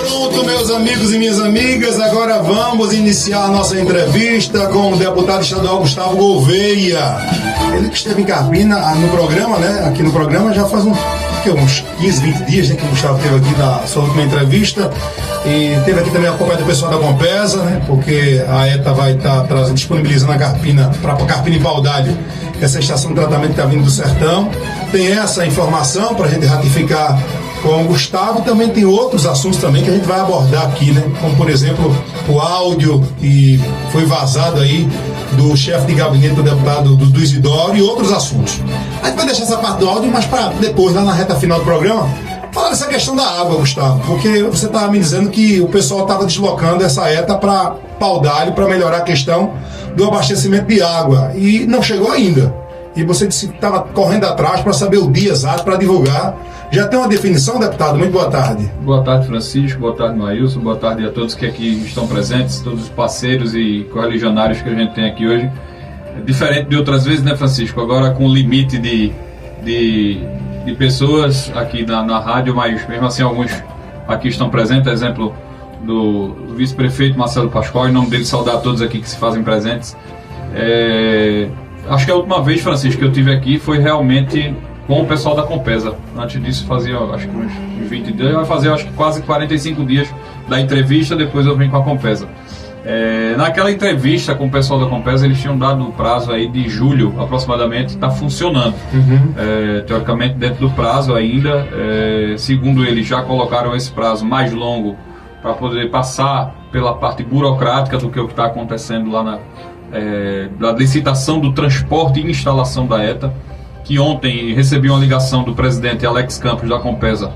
Pronto, meus amigos e minhas amigas, agora vamos iniciar a nossa entrevista com o deputado estadual Gustavo Gouveia. Ele que esteve em Carpina no programa, né? Aqui no programa já faz uns 15, 20 dias, né, que o Gustavo esteve aqui na sua última entrevista. E teve aqui também acompanhado o pessoal da Compesa, né? Porque a ETA vai estar disponibilizando a Carpina, para Carpina e Paudalho, essa estação de tratamento que está vindo do sertão. Tem essa informação para a gente ratificar com o Gustavo. Também tem outros assuntos também que a gente vai abordar aqui, né? Como, por exemplo, o áudio que foi vazado aí do chefe de gabinete do deputado do Isidoro e outros assuntos. A gente vai deixar essa parte do áudio, mas para depois, lá na reta final do programa, falar dessa questão da água, Gustavo, porque você estava me dizendo que o pessoal estava deslocando essa ETA para Paudalho para melhorar a questão do abastecimento de água e não chegou ainda. E você disse que estava correndo atrás para saber o dia exato, para divulgar. Já tem uma definição, deputado? Muito boa tarde. Boa tarde, Francisco. Boa tarde, Maílson. Boa tarde a todos que aqui estão presentes, todos os parceiros e correligionários que a gente tem aqui hoje. Diferente de outras vezes, né, Francisco? Agora com limite de pessoas aqui na rádio, mas mesmo assim alguns aqui estão presentes. Exemplo do vice-prefeito Marcelo Pascoal, em nome dele saudar a todos aqui que se fazem presentes. Acho que a última vez, Francisco, que eu estive aqui foi realmente com o pessoal da Compesa. Antes disso fazia, acho que uns 20 dias, vai fazer acho que quase 45 dias da entrevista, depois eu vim com a Compesa. Naquela entrevista com o pessoal da Compesa, eles tinham dado um prazo aí de julho, aproximadamente, está funcionando. Teoricamente dentro do prazo ainda, segundo eles já colocaram esse prazo mais longo para poder passar pela parte burocrática do que o que está acontecendo lá da licitação do transporte e instalação da ETA, que ontem recebi uma ligação do presidente Alex Campos da Compesa,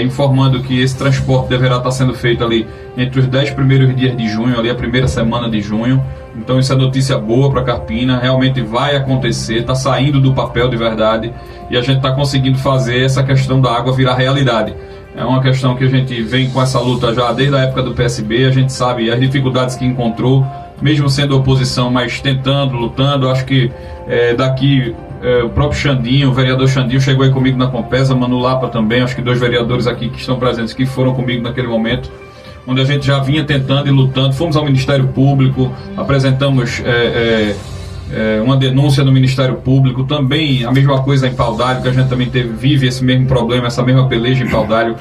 informando que esse transporte deverá estar sendo feito ali entre os 10 primeiros dias de junho, ali a primeira semana de junho. Então isso é notícia boa para Carpina, realmente vai acontecer, está saindo do papel de verdade e a gente está conseguindo fazer essa questão da água virar realidade. É uma questão que a gente vem com essa luta já desde a época do PSB, a gente sabe as dificuldades que encontrou, mesmo sendo oposição, mas tentando, lutando. Acho que daqui o próprio Xandinho, o vereador Xandinho chegou aí comigo na Compesa, Manu Lapa também, acho que 2 vereadores aqui que estão presentes, que foram comigo naquele momento, onde a gente já vinha tentando e lutando. Fomos ao Ministério Público, apresentamos uma denúncia no Ministério Público, também a mesma coisa em Paudalho, que a gente também vive esse mesmo problema, essa mesma peleja em Paudalho.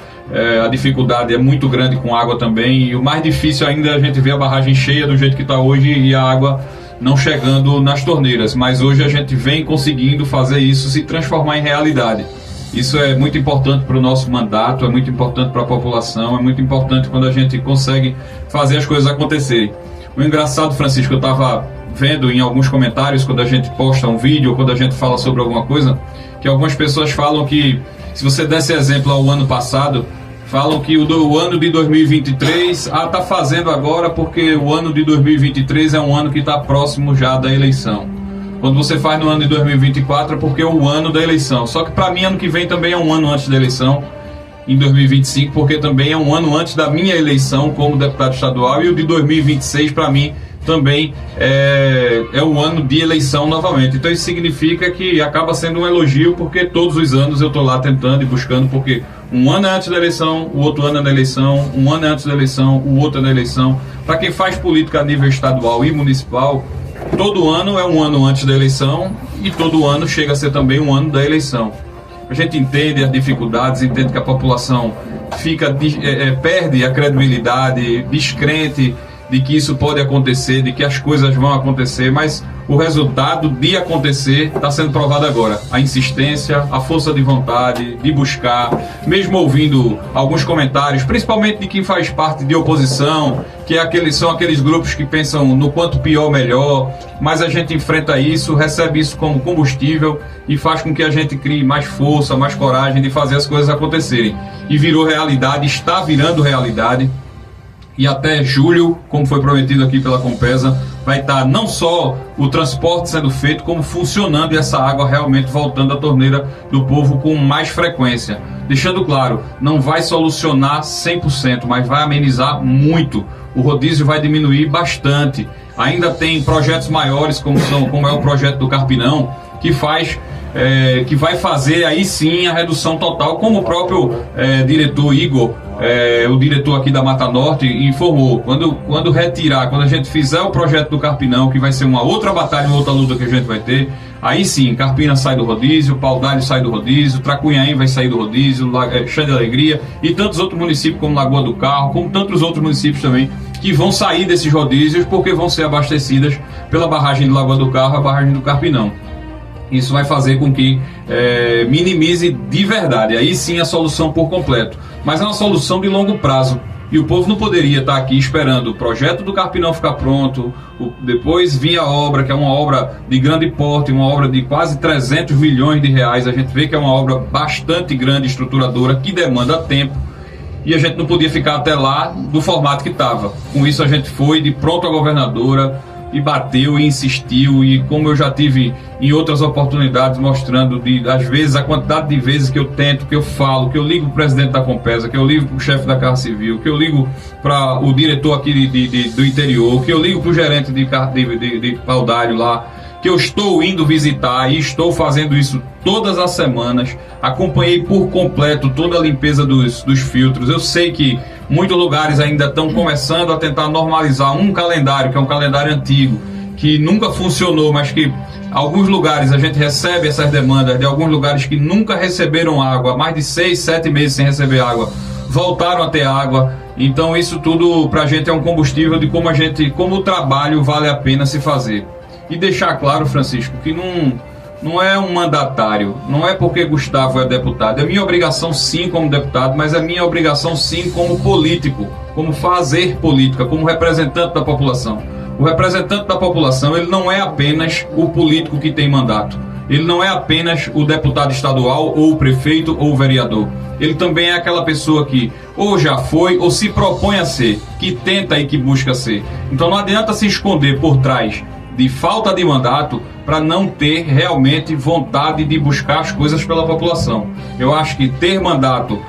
A dificuldade é muito grande com água também, e o mais difícil ainda é a gente ver a barragem cheia do jeito que está hoje e a água não chegando nas torneiras, mas hoje a gente vem conseguindo fazer isso se transformar em realidade. Isso é muito importante para o nosso mandato, é muito importante para a população, é muito importante quando a gente consegue fazer as coisas acontecerem. O engraçado, Francisco, eu estava vendo em alguns comentários, quando a gente posta um vídeo ou quando a gente fala sobre alguma coisa, que algumas pessoas falam que, se você desse exemplo ao ano passado, falam que o ano de 2023 está fazendo agora porque o ano de 2023 é um ano que está próximo já da eleição. Quando você faz no ano de 2024 é porque é o ano da eleição. Só que para mim ano que vem também é um ano antes da eleição, em 2025, porque também é um ano antes da minha eleição como deputado estadual, e o de 2026 para mim também é um ano de eleição novamente. Então isso significa que acaba sendo um elogio, porque todos os anos eu estou lá tentando e buscando, porque um ano é antes da eleição, o outro ano é da eleição, um ano é antes da eleição, o outro é da eleição. Para quem faz política a nível estadual e municipal, todo ano é um ano antes da eleição e todo ano chega a ser também um ano da eleição. A gente entende as dificuldades, entende que a população perde a credibilidade, descrente de que isso pode acontecer, de que as coisas vão acontecer, mas o resultado de acontecer está sendo provado agora. A insistência, a força de vontade, de buscar, mesmo ouvindo alguns comentários, principalmente de quem faz parte de oposição, que são aqueles grupos que pensam no quanto pior, melhor, mas a gente enfrenta isso, recebe isso como combustível e faz com que a gente crie mais força, mais coragem de fazer as coisas acontecerem. E virou realidade, está virando realidade. E até julho, como foi prometido aqui pela Compesa, vai estar não só o transporte sendo feito, como funcionando e essa água realmente voltando à torneira do povo com mais frequência. Deixando claro, não vai solucionar 100%, mas vai amenizar muito. O rodízio vai diminuir bastante. Ainda tem projetos maiores, como é o projeto do Carpinão, que faz que vai fazer aí sim a redução total, como o próprio diretor Igor, o diretor aqui da Mata Norte, informou. Quando a gente fizer o projeto do Carpinão, que vai ser uma outra batalha, uma outra luta que a gente vai ter, aí sim, Carpina sai do rodízio, Paudalho sai do rodízio, Tracunhaém vai sair do rodízio, Chã de Alegria e tantos outros municípios como Lagoa do Carro, como tantos outros municípios também, que vão sair desses rodízios porque vão ser abastecidas pela barragem de Lagoa do Carro, a barragem do Carpinão. Isso vai fazer com que minimize de verdade, aí sim a solução por completo. Mas é uma solução de longo prazo. E o povo não poderia estar aqui esperando o projeto do Carpinão ficar pronto, depois vir a obra, que é uma obra de grande porte, uma obra de quase 300 milhões de reais. A gente vê que é uma obra bastante grande, estruturadora, que demanda tempo. E a gente não podia ficar até lá do formato que estava. Com isso a gente foi de pronto à governadora, e bateu e insistiu, e como eu já tive em outras oportunidades mostrando, às vezes, a quantidade de vezes que eu tento, que eu falo, que eu ligo para o presidente da Compesa, que eu ligo para o chefe da Casa Civil, que eu ligo para o diretor aqui do interior, que eu ligo para o gerente de Paudalho lá, que eu estou indo visitar e estou fazendo isso todas as semanas. Acompanhei por completo toda a limpeza dos filtros. Eu sei que muitos lugares ainda estão começando a tentar normalizar um calendário, que é um calendário antigo, que nunca funcionou, mas que alguns lugares a gente recebe essas demandas de alguns lugares que nunca receberam água, há mais de 6, 7 meses sem receber água, voltaram a ter água. Então isso tudo pra gente é um combustível de como o trabalho vale a pena se fazer. E deixar claro, Francisco, que não é um mandatário, não é porque Gustavo é deputado. É minha obrigação sim como deputado, mas é minha obrigação sim como político, como fazer política, como representante da população. O representante da população, ele não é apenas o político que tem mandato. Ele não é apenas o deputado estadual, ou o prefeito, ou o vereador. Ele também é aquela pessoa que ou já foi, ou se propõe a ser, que tenta e que busca ser. Então não adianta se esconder por trás de falta de mandato para não ter realmente vontade de buscar as coisas pela população. Eu acho que ter mandato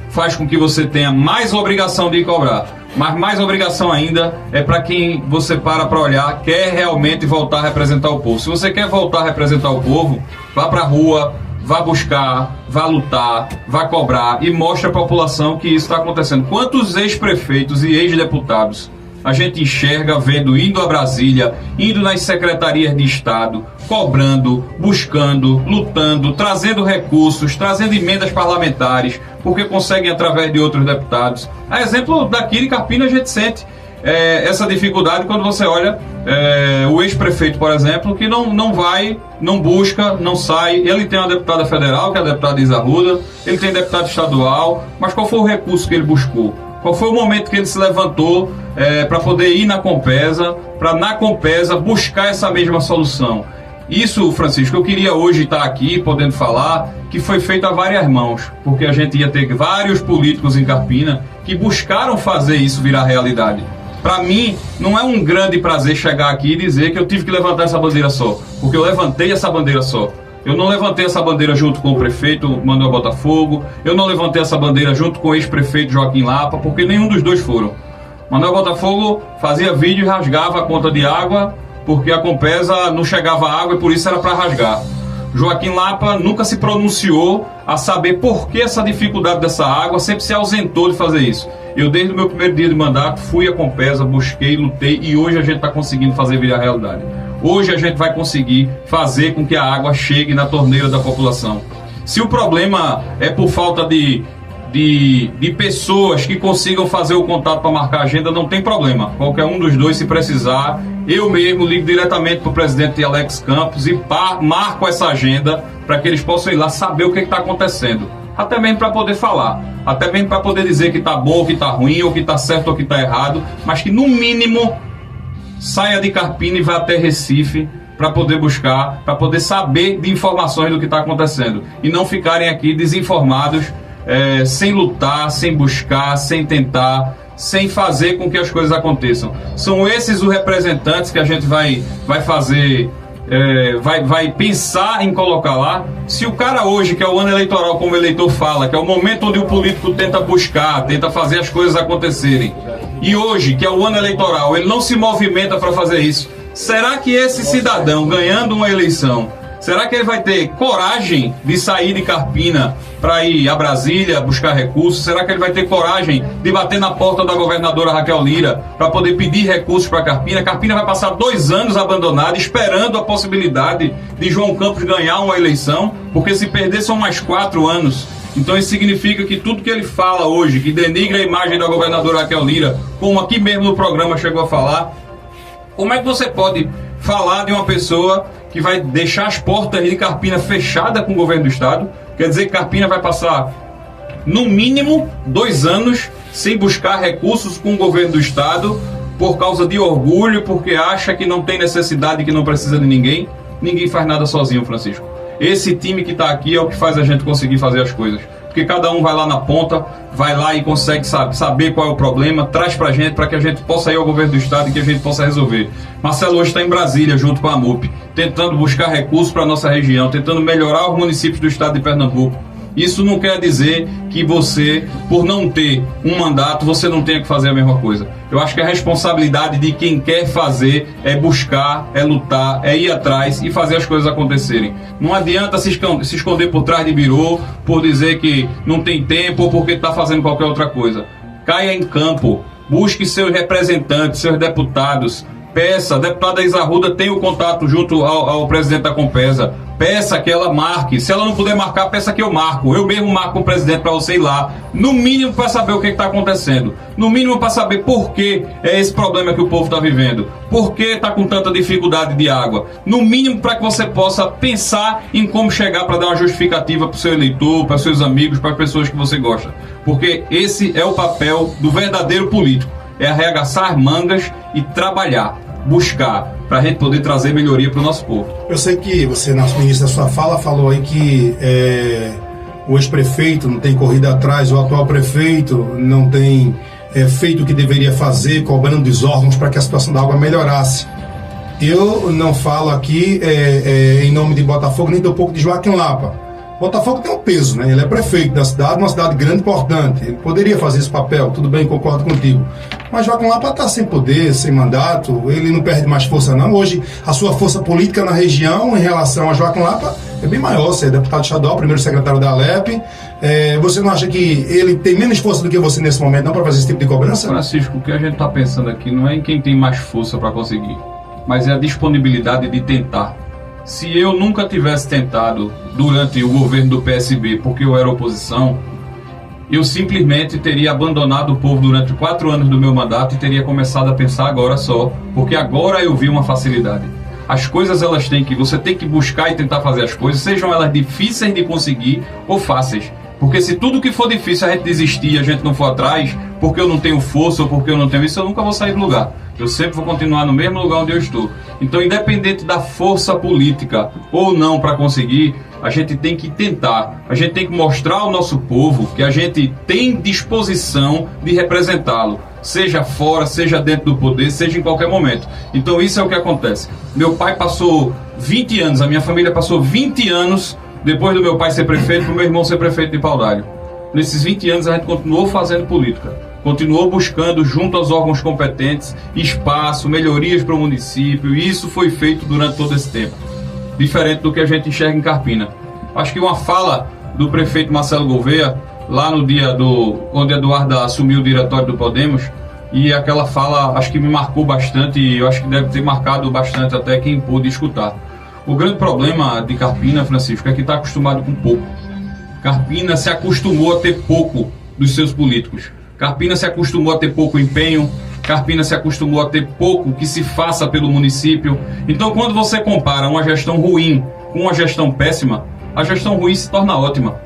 faz com que você tenha mais obrigação de cobrar, mas mais obrigação ainda é para quem você para olhar, quer realmente voltar a representar o povo. Se você quer voltar a representar o povo, vá para a rua, vá buscar, vá lutar, vá cobrar e mostre à população que isso está acontecendo. Quantos ex-prefeitos e ex-deputados a gente enxerga vendo, indo a Brasília, indo nas secretarias de Estado, cobrando, buscando, lutando, trazendo recursos, trazendo emendas parlamentares, porque conseguem através de outros deputados. A exemplo daqui de Carpina, a gente sente essa dificuldade quando você olha o ex-prefeito, por exemplo, que não vai, não busca, não sai. Ele tem uma deputada federal, que é a deputada Isa Arruda, ele tem deputado estadual, mas qual foi o recurso que ele buscou? Qual foi o momento que ele se levantou para poder ir na Compesa, para na Compesa buscar essa mesma solução? Isso, Francisco, eu queria hoje estar aqui podendo falar que foi feito a várias mãos, porque a gente ia ter vários políticos em Carpina que buscaram fazer isso virar realidade. Para mim, não é um grande prazer chegar aqui e dizer que eu tive que levantar essa bandeira só, porque eu levantei essa bandeira só. Eu não levantei essa bandeira junto com o prefeito Manuel Botafogo, eu não levantei essa bandeira junto com o ex-prefeito Joaquim Lapa, porque nenhum dos dois foram. Manuel Botafogo fazia vídeo e rasgava a conta de água, porque a Compesa não chegava água e por isso era para rasgar. Joaquim Lapa nunca se pronunciou a saber por que essa dificuldade dessa água, sempre se ausentou de fazer isso. Eu, desde o meu primeiro dia de mandato, fui à Compesa, busquei, lutei e hoje a gente está conseguindo fazer virar realidade. Hoje a gente vai conseguir fazer com que a água chegue na torneira da população. Se o problema é por falta de pessoas que consigam fazer o contato para marcar a agenda, não tem problema. Qualquer um dos dois, se precisar, eu mesmo ligo diretamente para o presidente Alex Campos e marco essa agenda para que eles possam ir lá saber o que está acontecendo. Até mesmo para poder falar, até mesmo para poder dizer que está bom, ou que está ruim, ou que está certo, ou que está errado, mas que no mínimo saia de Carpina e vá até Recife para poder buscar, para poder saber de informações do que está acontecendo e não ficarem aqui desinformados, sem lutar, sem buscar, sem tentar, sem fazer com que as coisas aconteçam. São esses os representantes que a gente vai fazer, vai pensar em colocar lá. Se o cara hoje, que é o ano eleitoral, como o eleitor fala, que é o momento onde o político tenta buscar, tenta fazer as coisas acontecerem, e hoje, que é o ano eleitoral, ele não se movimenta para fazer isso, será que esse cidadão, ganhando uma eleição, Será que ele vai ter coragem de sair de Carpina para ir a Brasília buscar recursos? Será que ele vai ter coragem de bater na porta da governadora Raquel Lira para poder pedir recursos para Carpina? Carpina vai passar 2 anos abandonada, esperando a possibilidade de João Campos ganhar uma eleição, porque se perder são mais 4 anos. Então isso significa que tudo que ele fala hoje, que denigra a imagem da governadora Raquel Lira, como aqui mesmo no programa chegou a falar, como é que você pode falar de uma pessoa que vai deixar as portas de Carpina fechadas com o governo do estado? Quer dizer que Carpina vai passar no mínimo 2 anos sem buscar recursos com o governo do estado por causa de orgulho, porque acha que não tem necessidade, que não precisa de ninguém. Ninguém faz nada sozinho, Francisco. Esse time que está aqui é o que faz a gente conseguir fazer as coisas. Porque cada um vai lá na ponta, vai lá e consegue saber qual é o problema, traz pra gente, para que a gente possa ir ao governo do estado e que a gente possa resolver. Marcelo hoje está em Brasília, junto com a MUP, tentando buscar recursos para a nossa região, tentando melhorar os municípios do estado de Pernambuco. Isso não quer dizer que você, por não ter um mandato, você não tenha que fazer a mesma coisa. Eu acho que a responsabilidade de quem quer fazer é buscar, é lutar, é ir atrás e fazer as coisas acontecerem. Não adianta se esconder por trás de birô, por dizer que não tem tempo ou porque está fazendo qualquer outra coisa. Caia em campo, busque seus representantes, seus deputados, peça, a deputada Isa Arruda tem o contato junto ao presidente da Compesa, peça que ela marque. Se ela não puder marcar, peça que eu marco. Eu mesmo marco o presidente para você ir lá. No mínimo para saber o que está acontecendo. No mínimo para saber por que é esse problema que o povo está vivendo. Por que está com tanta dificuldade de água. No mínimo para que você possa pensar em como chegar para dar uma justificativa para o seu eleitor, para os seus amigos, para as pessoas que você gosta. Porque esse é o papel do verdadeiro político. É arregaçar mangas e trabalhar, buscar, para a gente poder trazer melhoria para o nosso povo. Eu sei que você, no início da sua fala, falou aí que o ex-prefeito não tem corrido atrás, o atual prefeito não tem feito o que deveria fazer, cobrando dos órgãos para que a situação da água melhorasse. Eu não falo aqui em nome de Botafogo, nem tampouco de Joaquim Lapa. Botafogo tem um peso, né? Ele é prefeito da cidade, uma cidade grande e importante. Ele poderia fazer esse papel, tudo bem, concordo contigo. Mas Joaquim Lapa está sem poder, sem mandato, ele não perde mais força não. Hoje, a sua força política na região em relação a Joaquim Lapa é bem maior. Você é deputado estadual, primeiro secretário da Alep. Você não acha que ele tem menos força do que você nesse momento, não, para fazer esse tipo de cobrança? Francisco, o que a gente está pensando aqui não é em quem tem mais força para conseguir, mas é a disponibilidade de tentar. Se eu nunca tivesse tentado durante o governo do PSB, porque eu era oposição, eu simplesmente teria abandonado o povo durante 4 anos do meu mandato e teria começado a pensar agora só, porque agora eu vi uma facilidade. As coisas você tem que buscar e tentar fazer as coisas, sejam elas difíceis de conseguir ou fáceis. Porque se tudo que for difícil a gente desistir, a gente não for atrás, porque eu não tenho força ou porque eu não tenho isso, eu nunca vou sair do lugar. Eu sempre vou continuar no mesmo lugar onde eu estou. Então, independente da força política ou não para conseguir, a gente tem que tentar. A gente tem que mostrar ao nosso povo que a gente tem disposição de representá-lo. Seja fora, seja dentro do poder, seja em qualquer momento. Então, isso é o que acontece. Meu pai passou 20 anos, a minha família passou 20 anos depois do meu pai ser prefeito, para o meu irmão ser prefeito de Paudalho. Nesses 20 anos a gente continuou fazendo política, continuou buscando junto aos órgãos competentes espaço, melhorias para o município, e isso foi feito durante todo esse tempo. Diferente do que a gente enxerga em Carpina. Acho que uma fala do prefeito Marcelo Gouveia, lá no dia onde Eduardo assumiu o diretório do Podemos, e aquela fala acho que me marcou bastante, e eu acho que deve ter marcado bastante até quem pôde escutar. O grande problema de Carpina, Francisco, é que está acostumado com pouco. Carpina se acostumou a ter pouco dos seus políticos. Carpina se acostumou a ter pouco empenho. Carpina se acostumou a ter pouco que se faça pelo município. Então, quando você compara uma gestão ruim com uma gestão péssima, a gestão ruim se torna ótima.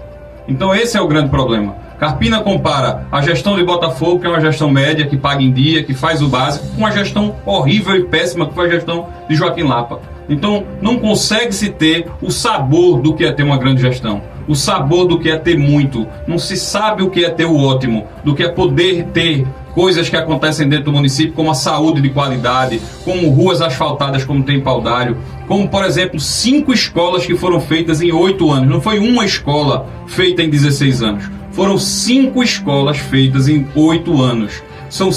Então, esse é o grande problema. Carpina compara a gestão de Botafogo, que é uma gestão média, que paga em dia, que faz o básico, com uma gestão horrível e péssima, que foi a gestão de Joaquim Lapa. Então, não consegue-se ter o sabor do que é ter uma grande gestão, o sabor do que é ter muito. Não se sabe o que é ter o ótimo, do que é poder ter coisas que acontecem dentro do município, como a saúde de qualidade, como ruas asfaltadas, como tem em Paudalho, como, por exemplo, 5 escolas que foram feitas em 8 anos. Não foi uma escola feita em 16 anos. Foram 5 escolas feitas em 8 anos. São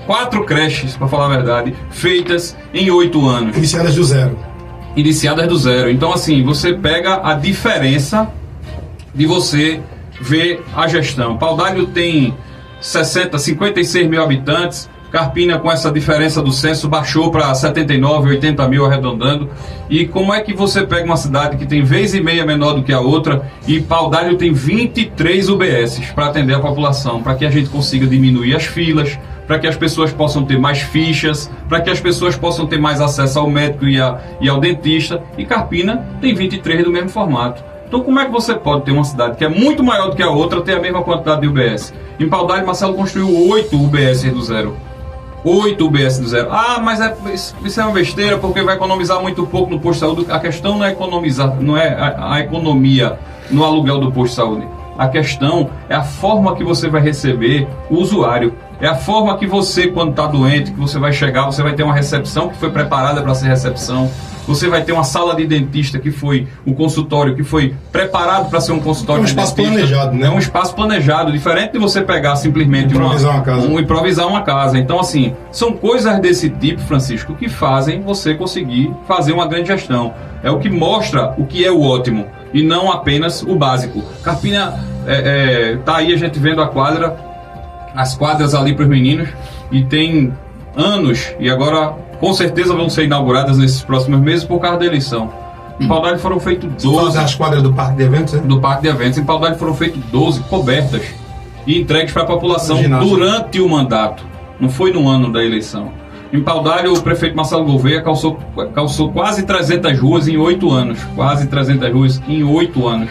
4 creches, para falar a verdade, feitas em 8 anos. Iniciadas do zero. iniciadas do zero. Então, assim, você pega a diferença de você ver a gestão. Paudalho tem 56 mil habitantes, Carpina, com essa diferença do censo, baixou para 79, 80 mil arredondando. E como é que você pega uma cidade que tem vez e meia menor do que a outra e Paudalho tem 23 UBSs para atender a população, para que a gente consiga diminuir as filas, para que as pessoas possam ter mais fichas, para que as pessoas possam ter mais acesso ao médico e ao dentista. E Carpina tem 23 do mesmo formato. Então como é que você pode ter uma cidade que é muito maior do que a outra ter a mesma quantidade de UBS? Em Paudalho, Marcelo construiu 8 UBS do zero. 8 UBS do zero. Ah, mas isso é uma besteira porque vai economizar muito pouco no posto de saúde. A questão não é economizar, não é a economia no aluguel do posto de saúde. A questão é a forma que você vai receber o usuário. É a forma que você, quando está doente, que você vai chegar, você vai ter uma recepção que foi preparada para ser recepção. Você vai ter uma sala de dentista que foi um consultório que foi preparado para ser um consultório de dentista. É um espaço planejado, né? É um espaço planejado, diferente de você pegar simplesmente improvisar uma casa. Então, assim, são coisas desse tipo, Francisco, que fazem você conseguir fazer uma grande gestão. É o que mostra o que é o ótimo e não apenas o básico. Carpina, tá aí a gente vendo as quadras ali para os meninos, e tem anos, e agora com certeza vão ser inauguradas nesses próximos meses por causa da eleição. Em Paudalho foram feitas 12... As quadras do Parque de Eventos, né? Do Parque de Eventos. Em Paudalho foram feitas 12 cobertas e entregues para a população durante o mandato. Não foi no ano da eleição. Em Paudalho, o prefeito Marcelo Gouveia calçou quase 300 ruas em 8 anos. Quase 300 ruas em 8 anos.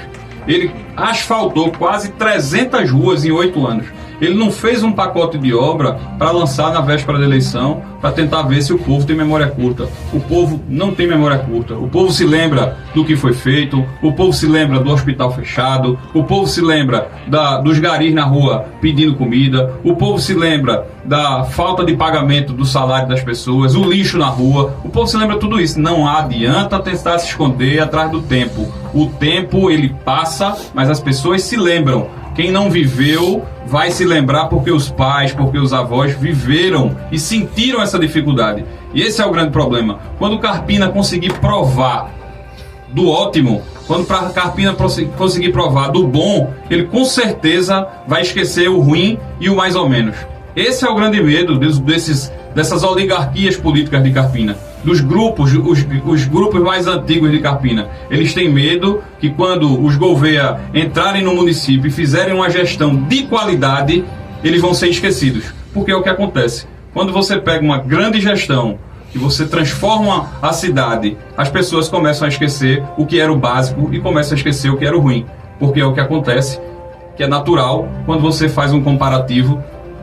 Ele asfaltou quase 300 ruas em 8 anos. Ele não fez um pacote de obra para lançar na véspera da eleição, para tentar ver se o povo tem memória curta. O povo não tem memória curta. O povo se lembra do que foi feito, o povo se lembra do hospital fechado, o povo se lembra dos garis na rua pedindo comida, o povo se lembra da falta de pagamento do salário das pessoas, o lixo na rua. O povo se lembra de tudo isso. Não adianta tentar se esconder atrás do tempo. O tempo, ele passa, mas as pessoas se lembram. Quem não viveu vai se lembrar porque os pais, porque os avós viveram e sentiram essa dificuldade. E esse é o grande problema. Quando Carpina conseguir provar do ótimo, quando Carpina conseguir provar do bom, ele com certeza vai esquecer o ruim e o mais ou menos. Esse é o grande medo dessas oligarquias políticas de Carpina. Dos grupos, os grupos mais antigos de Carpina. Eles têm medo que quando os Gouveia entrarem no município e fizerem uma gestão de qualidade, eles vão ser esquecidos. Porque é o que acontece. Quando você pega uma grande gestão e você transforma a cidade, as pessoas começam a esquecer o que era o básico e começam a esquecer o que era o ruim. Porque é o que acontece, que é natural quando você faz um comparativo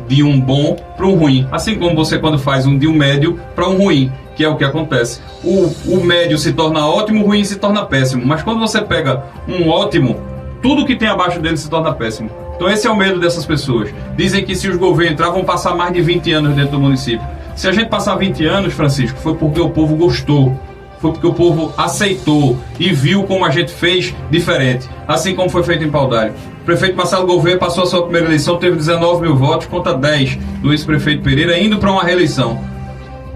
de um bom para um ruim. Assim como você quando faz de um médio para um ruim, que é o que acontece. O médio se torna ótimo, o ruim se torna péssimo. Mas quando você pega um ótimo, tudo que tem abaixo dele se torna péssimo. Então esse é o medo dessas pessoas. Dizem que se os Gouveia entrar, vão passar mais de 20 anos dentro do município. Se a gente passar 20 anos, Francisco, foi porque o povo gostou. Foi porque o povo aceitou e viu como a gente fez diferente. Assim como foi feito em Paudalho. O prefeito Marcelo Gouveia passou a sua primeira eleição, teve 19 mil votos contra 10 do ex-prefeito Pereira, indo para uma reeleição.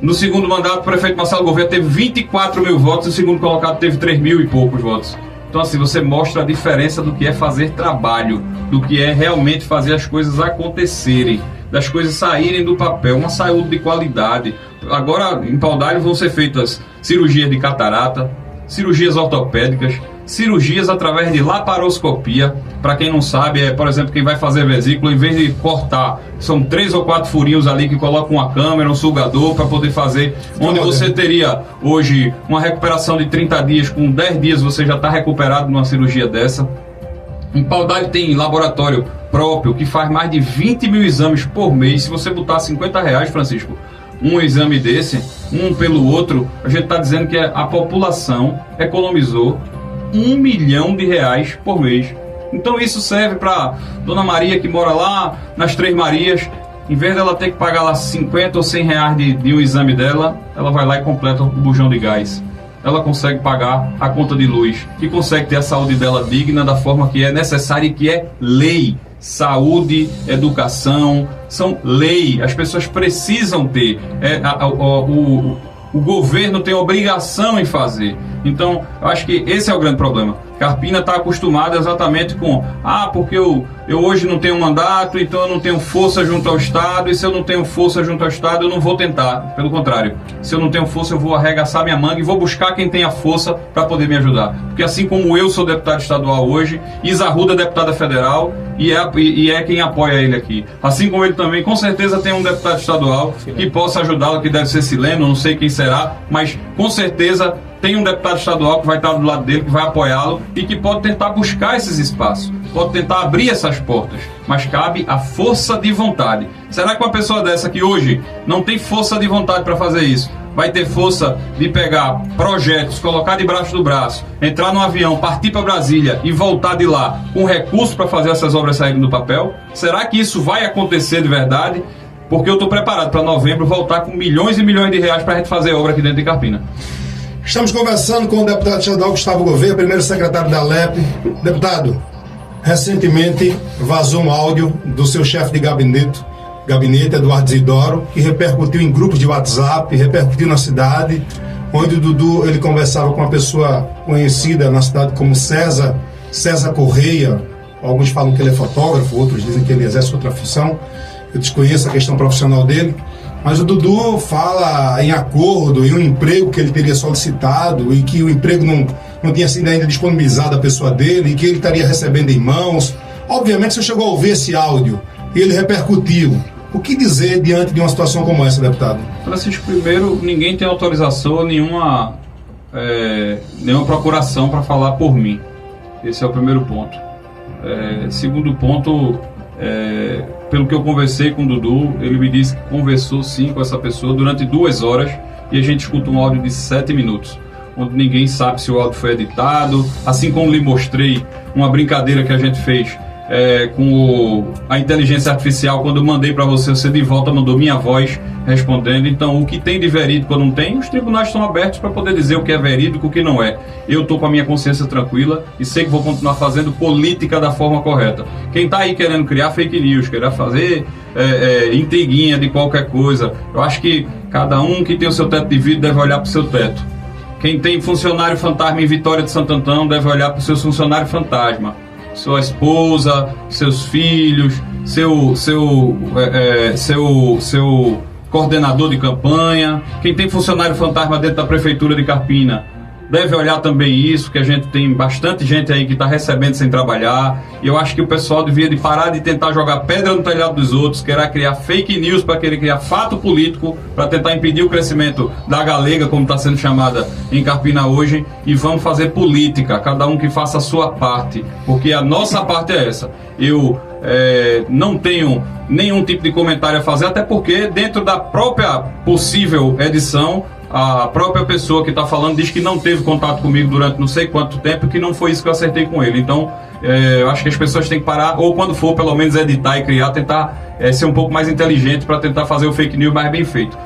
No segundo mandato, o prefeito Marcelo Gouveia teve 24 mil votos e o segundo colocado teve 3 mil e poucos votos. Então, assim, você mostra a diferença do que é fazer trabalho, do que é realmente fazer as coisas acontecerem, das coisas saírem do papel, uma saúde de qualidade. Agora, em Paudalho, vão ser feitas cirurgias de catarata, cirurgias ortopédicas, cirurgias através de laparoscopia. Para quem não sabe, por exemplo, quem vai fazer vesícula, em vez de cortar, são 3 ou 4 furinhos ali que colocam uma câmera, um sugador para poder fazer, onde você teria hoje uma recuperação de 30 dias, com 10 dias você já está recuperado numa cirurgia dessa. Em Paudalho tem laboratório próprio que faz mais de 20 mil exames por mês. Se você botar R$50, Francisco, um exame desse, um pelo outro, a gente está dizendo que a população economizou R$1 milhão por mês. Então isso serve para Dona Maria que mora lá nas Três Marias. Em vez dela ter que pagar lá 50 ou 100 reais de um exame dela, ela vai lá e completa o bujão de gás. Ela consegue pagar a conta de luz e consegue ter a saúde dela digna da forma que é necessária e que é lei. Saúde, educação, são lei. As pessoas precisam ter. O governo tem obrigação em fazer. Então, eu acho que esse é o grande problema. Carpina está acostumada exatamente com porque eu hoje não tenho mandato, então eu não tenho força junto ao Estado, e se eu não tenho força junto ao Estado, eu não vou tentar. Pelo contrário, se eu não tenho força, eu vou arregaçar minha manga e vou buscar quem tenha força para poder me ajudar. Porque assim como eu sou deputado estadual hoje, Isa Arruda é deputada federal e é quem apoia ele aqui. Assim como ele também, com certeza tem um deputado estadual que possa ajudá-lo, que deve ser Sileno, não sei quem será, mas com certeza tem um deputado estadual que vai estar do lado dele, que vai apoiá-lo e que pode tentar buscar esses espaços, pode tentar abrir essas portas, mas cabe a força de vontade. Será que uma pessoa dessa que hoje não tem força de vontade para fazer isso, vai ter força de pegar projetos, colocar debaixo do braço, entrar no avião, partir para Brasília e voltar de lá com recursos para fazer essas obras saírem do papel? Será que isso vai acontecer de verdade? Porque eu estou preparado para novembro voltar com milhões e milhões de reais para a gente fazer obra aqui dentro de Carpina. Estamos conversando com o deputado estadual Gustavo Gouveia, primeiro secretário da LEP. Deputado, recentemente vazou um áudio do seu chefe de gabinete, Eduardo Isidoro, que repercutiu em grupos de WhatsApp, repercutiu na cidade, onde o Dudu ele conversava com uma pessoa conhecida na cidade como César Correia. Alguns falam que ele é fotógrafo, outros dizem que ele exerce outra função. Eu desconheço a questão profissional dele. Mas o Dudu fala em acordo, em um emprego que ele teria solicitado e que o emprego não tinha sido ainda disponibilizado à pessoa dele e que ele estaria recebendo em mãos. Obviamente, você chegou a ouvir esse áudio e ele repercutiu. O que dizer diante de uma situação como essa, deputado? Francisco, primeiro, ninguém tem autorização, nenhuma procuração para falar por mim. Esse é o primeiro ponto. Segundo ponto, pelo que eu conversei com o Dudu, ele me disse que conversou sim com essa pessoa durante 2 horas e a gente escuta um áudio de 7 minutos, onde ninguém sabe se o áudio foi editado, assim como lhe mostrei uma brincadeira que a gente fez com a inteligência artificial. Quando eu mandei para você de volta mandou minha voz respondendo. Então, o que tem de verídico ou não tem, os tribunais estão abertos para poder dizer o que é verídico e o que não é. Eu estou com a minha consciência tranquila e sei que vou continuar fazendo política da forma correta. Quem está aí querendo criar fake news, querer fazer intriguinha de qualquer coisa, eu acho que cada um que tem o seu teto de vidro deve olhar para o seu teto. Quem tem funcionário fantasma em Vitória de Santo Antão deve olhar para o seu funcionário fantasma. Sua esposa, seus filhos, seu coordenador de campanha. Quem tem funcionário fantasma dentro da prefeitura de Carpina deve olhar também isso, que a gente tem bastante gente aí que está recebendo sem trabalhar. E eu acho que o pessoal devia de parar de tentar jogar pedra no telhado dos outros, querer criar fake news para querer criar fato político, para tentar impedir o crescimento da galega, como está sendo chamada em Carpina hoje, e vamos fazer política, cada um que faça a sua parte, porque a nossa parte é essa. Eu não tenho nenhum tipo de comentário a fazer, até porque dentro da própria possível edição, a própria pessoa que está falando diz que não teve contato comigo durante não sei quanto tempo e que não foi isso que eu acertei com ele. Então, eu acho que as pessoas têm que parar, ou quando for, pelo menos editar e criar, tentar ser um pouco mais inteligente para tentar fazer o fake news mais bem feito.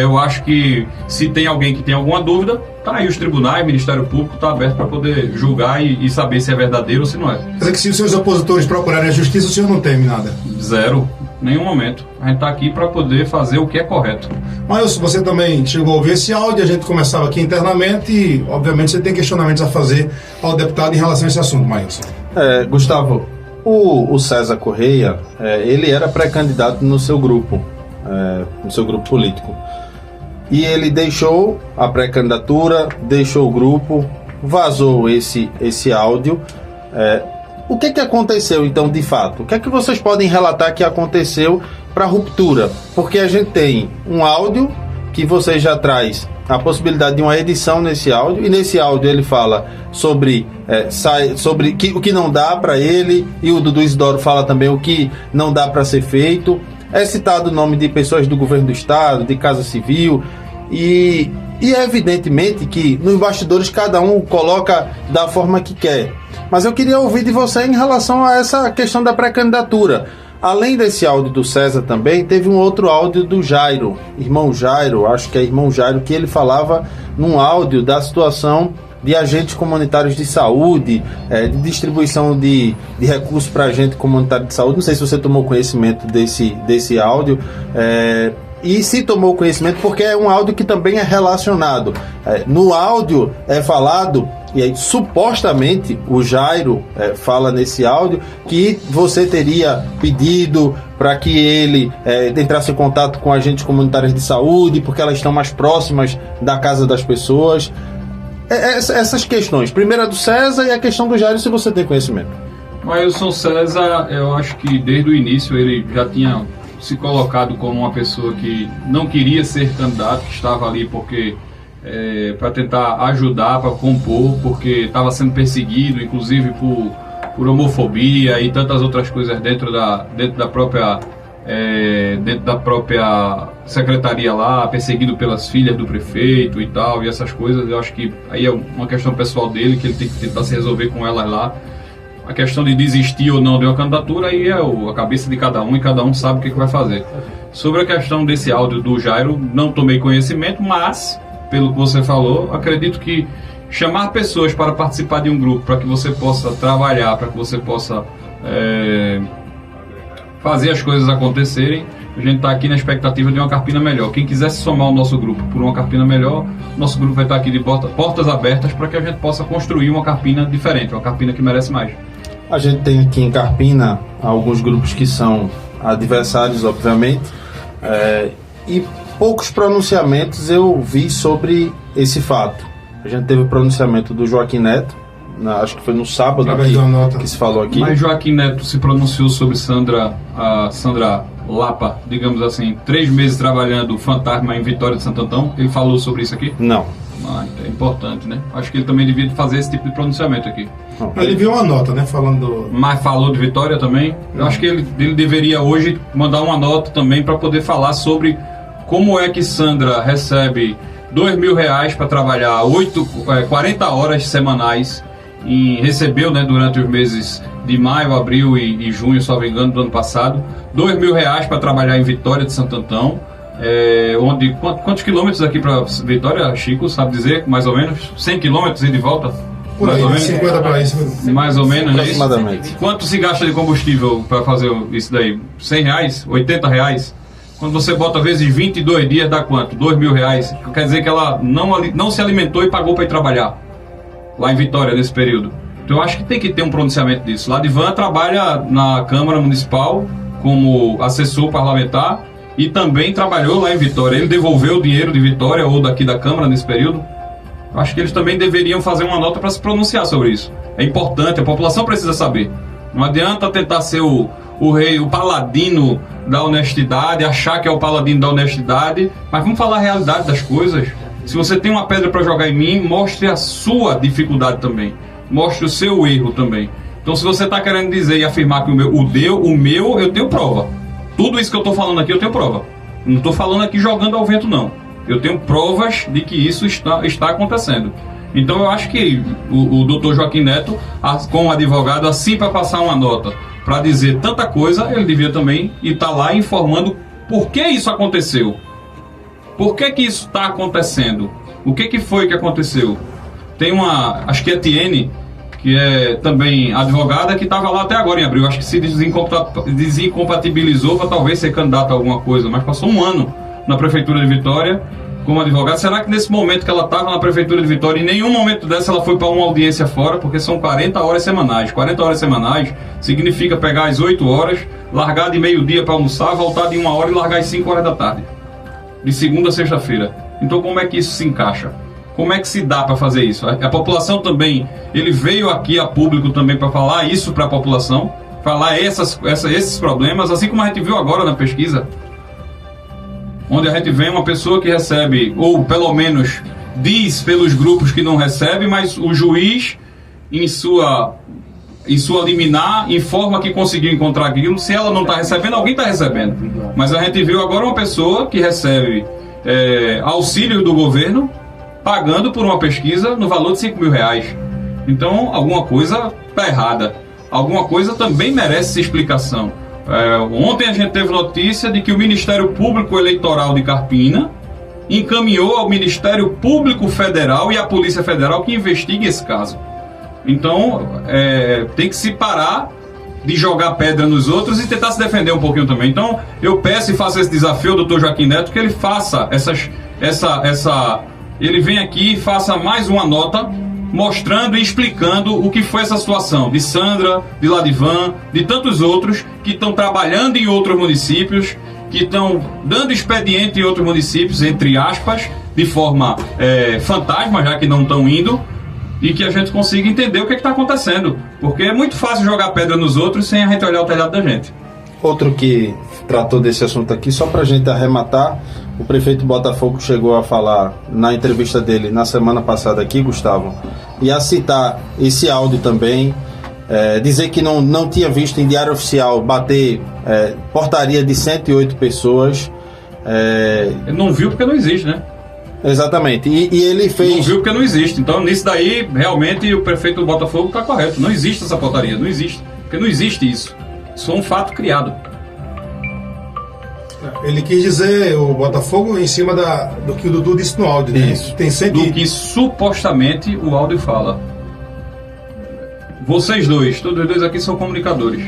Eu acho que se tem alguém que tem alguma dúvida, tá aí os tribunais, o Ministério Público está aberto para poder julgar e saber se é verdadeiro ou se não é. Quer dizer que se os seus opositores procurarem a justiça, o senhor não teme nada? Zero. Nenhum momento. A gente está aqui para poder fazer o que é correto. Mas você também chegou a ouvir esse áudio, a gente começava aqui internamente e, obviamente, você tem questionamentos a fazer ao deputado em relação a esse assunto, Maílson. Gustavo, o César Correia, ele era pré-candidato no seu grupo político. E ele deixou a pré-candidatura, deixou o grupo, vazou esse áudio. O que aconteceu, então, de fato? O que é que vocês podem relatar que aconteceu para a ruptura? Porque a gente tem um áudio que você já traz a possibilidade de uma edição nesse áudio, e nesse áudio ele fala sobre o que não dá para ele, e o Dudu Isidoro fala também o que não dá para ser feito. É citado o nome de pessoas do governo do estado, de Casa Civil, e é evidentemente que nos bastidores cada um coloca da forma que quer. Mas eu queria ouvir de você em relação a essa questão da pré-candidatura. Além desse áudio do César também, teve um outro áudio do Jairo, irmão Jairo, acho que é irmão Jairo, que ele falava num áudio da situação de agentes comunitários de saúde, de distribuição de recursos para agente comunitário de saúde. Não sei se você tomou conhecimento desse áudio. E se tomou conhecimento porque é um áudio que também é relacionado. No áudio é falado, e aí supostamente o Jairo fala nesse áudio que você teria pedido para que ele entrasse em contato com agentes comunitários de saúde, porque elas estão mais próximas da casa das pessoas. Essas questões. Primeiro a do César e a questão do Jairo, se você tem conhecimento. O Ailson César, eu acho que desde o início ele já tinha se colocado como uma pessoa que não queria ser candidato, que estava ali porque para tentar ajudar, para compor, porque estava sendo perseguido, inclusive por homofobia e tantas outras coisas dentro da própria secretaria lá, perseguido pelas filhas do prefeito e tal, e essas coisas. Eu acho que aí é uma questão pessoal dele, que ele tem que tentar se resolver com elas lá. A questão de desistir ou não de uma candidatura aí é a cabeça de cada um, e cada um sabe o que vai fazer. Sobre a questão desse áudio do Jairo, não tomei conhecimento, mas, pelo que você falou, acredito que chamar pessoas para participar de um grupo, para que você possa trabalhar, para que você possa fazer as coisas acontecerem, a gente está aqui na expectativa de uma Carpina melhor. Quem quiser se somar ao nosso grupo por uma Carpina melhor, nosso grupo vai estar aqui de portas abertas para que a gente possa construir uma Carpina diferente, uma Carpina que merece mais. A gente tem aqui em Carpina alguns grupos que são adversários, obviamente, e poucos pronunciamentos eu vi sobre esse fato. A gente teve o pronunciamento do Joaquim Neto, acho que foi no sábado que se falou aqui. Mas Joaquim Neto se pronunciou sobre a Sandra Lapa, digamos assim, 3 meses trabalhando fantasma em Vitória de Santo Antão. Ele falou sobre isso aqui? Não. É importante, né? Acho que ele também devia fazer esse tipo de pronunciamento aqui. Ele viu uma nota, né? Falando. Mas falou de Vitória também. Eu acho que ele deveria hoje mandar uma nota também para poder falar sobre como é que Sandra recebe R$2.000 para trabalhar 40 horas semanais. Recebeu, né, durante os meses de maio, abril e junho, se não me engano, do ano passado, R$2.000 para trabalhar em Vitória de Santo Antão. Quantos quilômetros aqui para Vitória, Chico, sabe dizer? Mais ou menos 100 quilômetros e de volta? Por aí, 50 para isso. Mais ou menos, aproximadamente. Quanto se gasta de combustível para fazer isso daí? R$100? R$80? Quando você bota vezes 22 dias, dá quanto? R$2.000. Quer dizer que ela não se alimentou e pagou para ir trabalhar lá em Vitória nesse período. Então eu acho que tem que ter um pronunciamento disso. Ladivan trabalha na Câmara Municipal como assessor parlamentar e também trabalhou lá em Vitória. Ele devolveu o dinheiro de Vitória ou daqui da Câmara nesse período. Eu acho que eles também deveriam fazer uma nota para se pronunciar sobre isso. É importante, a população precisa saber. Não adianta tentar ser o rei, o paladino da honestidade, achar que é o paladino da honestidade, mas vamos falar a realidade das coisas. Se você tem uma pedra para jogar em mim, mostre a sua dificuldade também. Mostre o seu erro também. Então, se você está querendo dizer e afirmar que o meu, eu tenho prova. Tudo isso que eu estou falando aqui, eu tenho prova. Não estou falando aqui jogando ao vento, não. Eu tenho provas de que isso está acontecendo. Então, eu acho que o doutor Joaquim Neto, como advogado, assim para passar uma nota, para dizer tanta coisa, ele devia também estar lá informando por que isso aconteceu. Por que isso está acontecendo? O que foi que aconteceu? Tem acho que é Etienne, que é também advogada, que estava lá até agora em abril. Acho que se desincompatibilizou para talvez ser candidata a alguma coisa, mas passou um ano na Prefeitura de Vitória como advogada. Será que nesse momento que ela estava na Prefeitura de Vitória, em nenhum momento dessa ela foi para uma audiência fora? Porque são 40 horas semanais. 40 horas semanais significa pegar às 8 horas, largar de meio-dia para almoçar, voltar de 1 hora e largar às 5 horas da tarde. De segunda a sexta-feira. Então como é que isso se encaixa? Como é que se dá para fazer isso? A população também, ele veio aqui a público também para falar isso para a população, falar esses problemas, assim como a gente viu agora na pesquisa, onde a gente vê uma pessoa que recebe, ou pelo menos diz pelos grupos que não recebe, mas o juiz, em sua liminar, informa que conseguiu encontrar aquilo. Se ela não está recebendo, alguém está recebendo. Mas a gente viu agora uma pessoa que recebe auxílio do governo, pagando por uma pesquisa no valor de R$5.000. Então, alguma coisa está errada. Alguma coisa também merece explicação. Ontem a gente teve notícia de que o Ministério Público Eleitoral de Carpina encaminhou ao Ministério Público Federal e à Polícia Federal que investigue esse caso. Então, tem que se parar de jogar pedra nos outros e tentar se defender um pouquinho também. Então, eu peço e faço esse desafio ao doutor Joaquim Neto, que ele faça ele vem aqui e faça mais uma nota mostrando e explicando o que foi essa situação de Sandra, de Ladivan, de tantos outros que estão trabalhando em outros municípios, que estão dando expediente em outros municípios, entre aspas, de forma fantasma, já que não estão indo, e que a gente consiga entender o que está acontecendo, porque é muito fácil jogar pedra nos outros sem a gente olhar o telhado da gente. Outro que tratou desse assunto aqui, só para a gente arrematar, o prefeito Botafogo chegou a falar na entrevista dele na semana passada aqui, Gustavo, e a citar esse áudio também, dizer que não tinha visto em diário oficial bater portaria de 108 pessoas. Ele não viu porque não existe, né? Exatamente, e ele fez... Não viu porque não existe, então nisso daí realmente o prefeito do Botafogo está correto, não existe essa portaria, não existe, porque não existe isso, isso é um fato criado. Ele quis dizer, o Botafogo, em cima do que o Dudu disse no áudio, né? Isso. Tem sempre... Do que supostamente o áudio fala. Vocês dois, todos os dois aqui são comunicadores.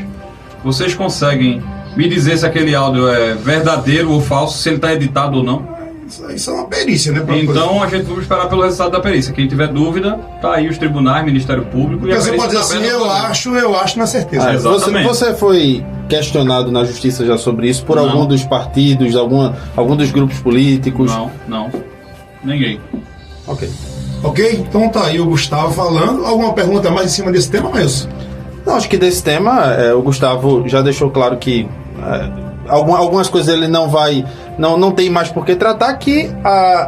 Vocês conseguem me dizer se aquele áudio é verdadeiro ou falso, se ele está editado ou não? Isso é uma perícia, né? Então a gente vai esperar pelo resultado da perícia. Quem tiver dúvida, tá aí os tribunais, Ministério Público. E você pode dizer assim, eu acho na certeza. Exatamente. Você foi questionado na justiça já sobre isso por algum dos partidos, algum dos grupos políticos? Não. Ninguém. Ok? Então tá aí o Gustavo falando. Alguma pergunta mais em cima desse tema, Maílson? Não, acho que desse tema o Gustavo já deixou claro que algumas coisas ele não tem mais por que tratar, que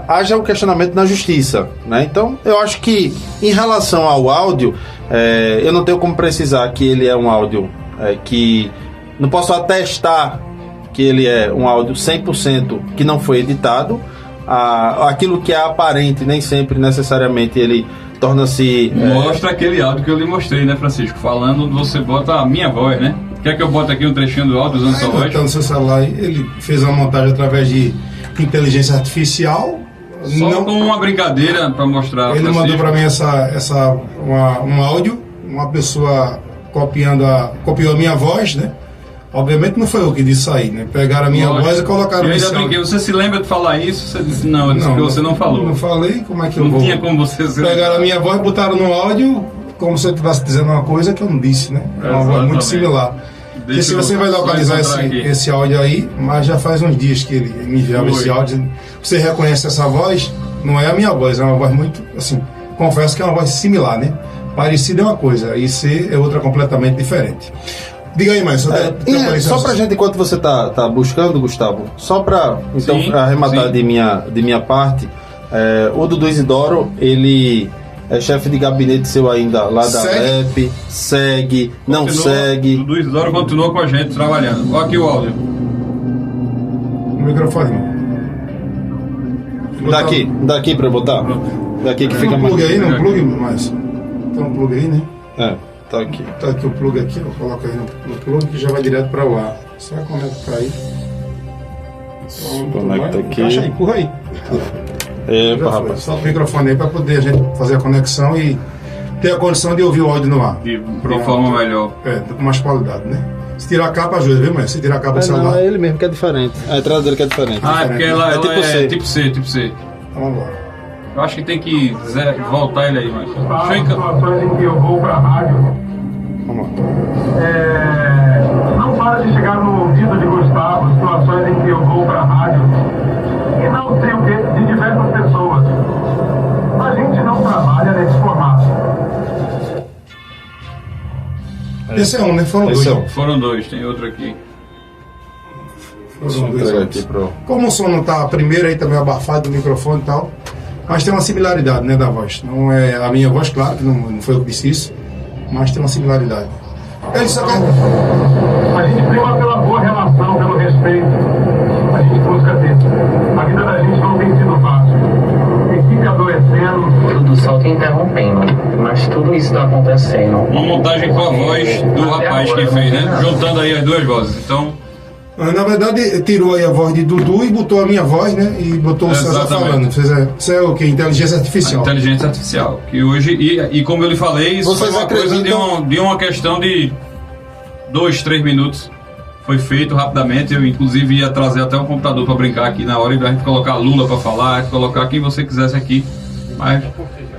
haja um questionamento na justiça, né? Então eu acho que em relação ao áudio, eu não tenho como precisar que ele é um áudio que não posso atestar que ele é um áudio 100% que não foi editado. Aquilo que é aparente nem sempre necessariamente ele torna-se... Mostra aquele áudio que eu lhe mostrei, né, Francisco? Falando, você bota a minha voz, né? Quer que eu bote aqui um trechinho do áudio usando sua voz? Então, no seu celular, ele fez uma montagem através de inteligência artificial. Só com uma brincadeira para mostrar. Ele mandou para mim um áudio, uma pessoa copiou a minha voz, né? Obviamente não foi eu que disse aí, né? Pegaram a minha voz e colocaram eu ainda brinquei. Você se lembra de falar isso? Você disse não, eu disse que você não falou. Não falei, como é que eu vou? Não tinha como você... Pegaram a minha voz e botaram no áudio como se eu estivesse dizendo uma coisa que eu não disse, né? É uma voz muito similar. E se você vai localizar esse áudio aí, mas já faz uns dias que ele me enviava esse áudio. Você reconhece essa voz? Não é a minha voz, é uma voz muito, assim, confesso que é uma voz similar, né? Parecida é uma coisa, e ser é outra completamente diferente. Diga aí, mais. Só pra gente, enquanto você tá buscando, Gustavo, só pra então arrematar de minha parte, o Dudu Isidoro, ele é chefe de gabinete seu ainda lá da LEP, segue, não segue. Dudu Isidoro continua com a gente trabalhando. Olha aqui o áudio. O microfone. Daqui pra eu botar? Daqui que fica mais. Plug aí, não plug mais. Tem um plug aí, né? Tá aqui. Tá aqui o plug aqui, eu coloco aí no plug que já vai direto para o ar. Só conectar aí. Conecta aqui. Encaixa, empurra aí. Rapaz. Só o microfone aí para poder a gente fazer a conexão e ter a condição de ouvir o áudio no ar. De forma melhor. Com mais qualidade, né? Se tirar a capa ajuda, viu, mas se tirar a capa do celular. Não, é ele mesmo que é diferente. A entrada dele que é diferente. É porque ela é tipo C. Então vamos lá. Eu acho que tem que voltar ele aí, mas. Situações em que eu vou pra rádio. Vamos lá. Não para de chegar no ouvido de Gustavo, situações em que eu vou pra rádio. E não sei o que, de diversas pessoas. A gente não trabalha nesse formato. Esse é um, né? Foram dois. Foram dois, tem outro aqui. Foram dois aqui. Como o som não tá primeiro aí, tá meio abafado do microfone e tal. Mas tem uma similaridade, né, da voz. Não é a minha voz, claro, que não foi eu que disse isso, mas tem uma similaridade. Ele só quer... A gente prima pela boa relação, pelo respeito. A gente busca ter. A vida da gente não tem sido fácil. Equipe adoecendo. Tudo só te interrompendo, mas tudo isso está acontecendo. Uma montagem com a voz do rapaz que fez, né? Juntando aí as duas vozes. Então... Na verdade, tirou aí a voz de Dudu e botou a minha voz, né? E botou o César falando. Isso é o que? Inteligência artificial. Inteligência artificial. Que hoje, e como eu lhe falei, isso Vocês foi uma coisa de uma questão de 2, 3 minutos. Foi feito rapidamente. Eu, inclusive, ia trazer até um computador para brincar aqui na hora e a gente colocar Lula para falar, colocar quem você quisesse aqui. Mas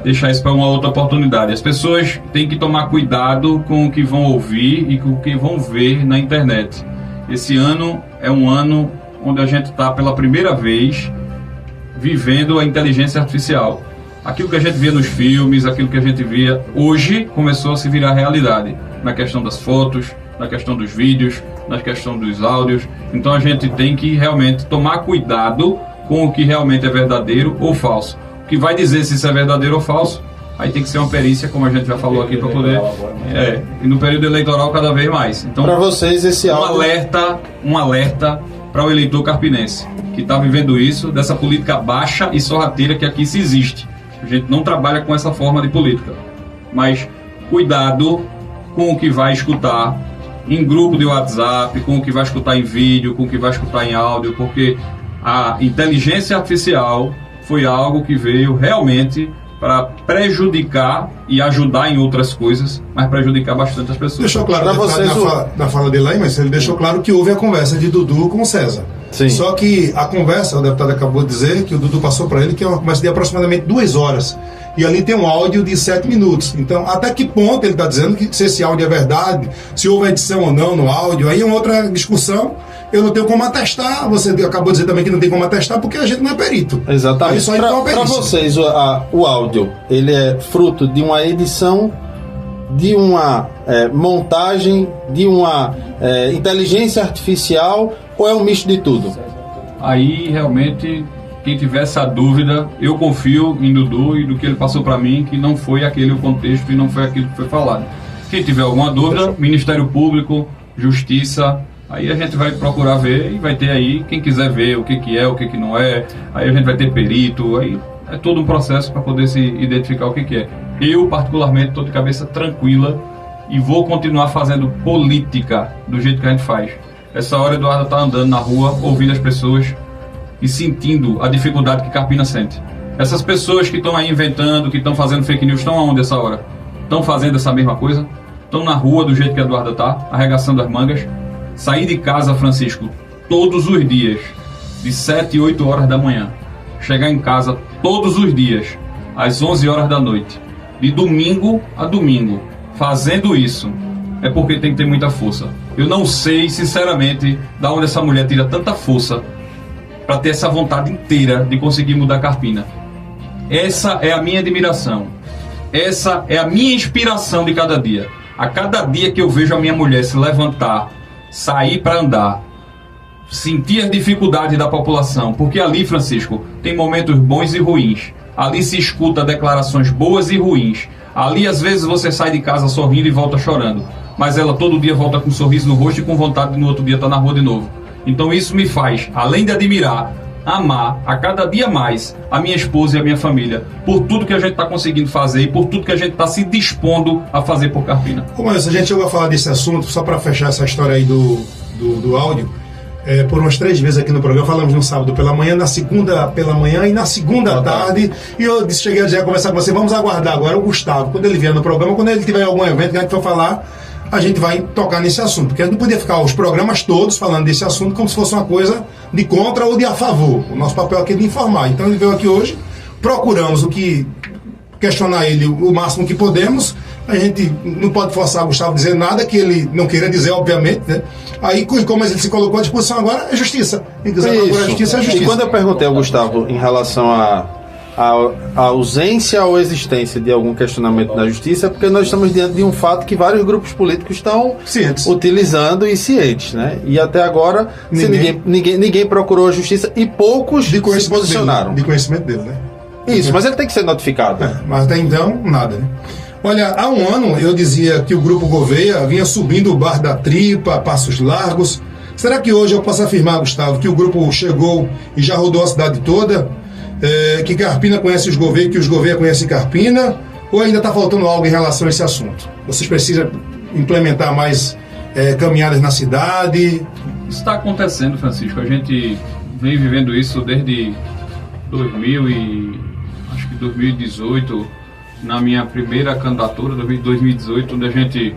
deixar isso para uma outra oportunidade. As pessoas têm que tomar cuidado com o que vão ouvir e com o que vão ver na internet. Esse ano é um ano onde a gente está pela primeira vez vivendo a inteligência artificial. Aquilo que a gente via nos filmes, aquilo que a gente via hoje começou a se virar realidade. Na questão das fotos, na questão dos vídeos, na questão dos áudios. Então a gente tem que realmente tomar cuidado com o que realmente é verdadeiro ou falso. O que vai dizer se isso é verdadeiro ou falso, aí tem que ser uma perícia, como a gente já falou aqui, para poder... e no período eleitoral cada vez mais. Então, para vocês, esse áudio... Um alerta para o eleitor carpinense, que está vivendo isso, dessa política baixa e sorrateira que aqui se existe. A gente não trabalha com essa forma de política. Mas cuidado com o que vai escutar em grupo de WhatsApp, com o que vai escutar em vídeo, com o que vai escutar em áudio, porque a inteligência artificial foi algo que veio realmente para prejudicar e ajudar em outras coisas, mas prejudicar bastante as pessoas. Deixou claro na fala dele aí, mas ele deixou claro que houve a conversa de Dudu com o César. Sim. Só que a conversa, o deputado acabou de dizer que o Dudu passou para ele que é uma conversa de aproximadamente 2 horas. E ali tem um áudio de 7 minutos. Então, até que ponto ele está dizendo que se esse áudio é verdade, se houve edição ou não no áudio, aí é uma outra discussão. Eu não tenho como atestar, você acabou de dizer também que não tem como atestar, porque a gente não é perito. Exatamente. Para vocês, o áudio, ele é fruto de uma edição, de uma montagem, de uma inteligência artificial, ou é um misto de tudo? Aí, realmente, quem tiver essa dúvida, eu confio em Dudu e do que ele passou para mim, que não foi aquele o contexto e não foi aquilo que foi falado. Quem tiver alguma dúvida, Ministério Público, Justiça, aí a gente vai procurar ver e vai ter aí, quem quiser ver o que é, o que não é, aí a gente vai ter perito, aí é todo um processo para poder se identificar o que é. Eu, particularmente, estou de cabeça tranquila e vou continuar fazendo política do jeito que a gente faz. Essa hora, Eduardo está andando na rua, ouvindo as pessoas e sentindo a dificuldade que Carpina sente. Essas pessoas que estão aí inventando, que estão fazendo fake news, estão aonde essa hora? Estão fazendo essa mesma coisa? Estão na rua do jeito que a Eduarda está, arregaçando as mangas? Sair de casa, Francisco, todos os dias, de 7 e 8 horas da manhã. Chegar em casa todos os dias, às 11 horas da noite. De domingo a domingo. Fazendo isso, é porque tem que ter muita força. Eu não sei, sinceramente, da onde essa mulher tira tanta força para ter essa vontade inteira de conseguir mudar Carpina. Essa é a minha admiração. Essa é a minha inspiração de cada dia. A cada dia que eu vejo a minha mulher se levantar, sair para andar, sentir as dificuldades da população, porque ali, Francisco, tem momentos bons e ruins. Ali se escuta declarações boas e ruins. Ali, às vezes, você sai de casa sorrindo e volta chorando. Mas ela todo dia volta com um sorriso no rosto e com vontade de no outro dia estar na rua de novo. Então isso me faz, além de admirar, amar a cada dia mais a minha esposa e a minha família, por tudo que a gente está conseguindo fazer e por tudo que a gente está se dispondo a fazer por Carpina. Como a gente chegou a falar desse assunto, só para fechar essa história aí do áudio, por umas 3 vezes aqui no programa, falamos no sábado pela manhã, na segunda pela manhã e na segunda tarde, e eu cheguei a conversar com você, vamos aguardar agora o Gustavo, quando ele vier no programa, quando ele tiver algum evento que a gente for falar, a gente vai tocar nesse assunto, porque a gente não podia ficar os programas todos falando desse assunto como se fosse uma coisa de contra ou de a favor. O nosso papel aqui é de informar. Então ele veio aqui hoje, procuramos questionar ele o máximo que podemos. A gente não pode forçar o Gustavo a dizer nada que ele não queira dizer, obviamente, né? Aí, como ele se colocou à disposição agora, é justiça. Quem quiser procurar justiça, é justiça. E quando eu perguntei ao Gustavo em relação a ausência ou existência de algum questionamento na justiça, porque nós estamos diante de um fato que vários grupos políticos estão utilizando e cientes, né? E até agora ninguém procurou a justiça e poucos se posicionaram. De conhecimento dele, né? Isso, mas ele tem que ser notificado. Mas até então, nada, né? Olha, há um ano eu dizia que o Grupo Gouveia vinha subindo o Bar da Tripa, a passos largos. Será que hoje eu posso afirmar, Gustavo, que o grupo chegou e já rodou a cidade toda? Que Carpina conhece os Gouveia, que os Gouveia conhecem Carpina, ou ainda está faltando algo em relação a esse assunto? Vocês precisam implementar mais caminhadas na cidade? Isso está acontecendo, Francisco. A gente vem vivendo isso desde 2018, na minha primeira candidatura, 2018, onde a gente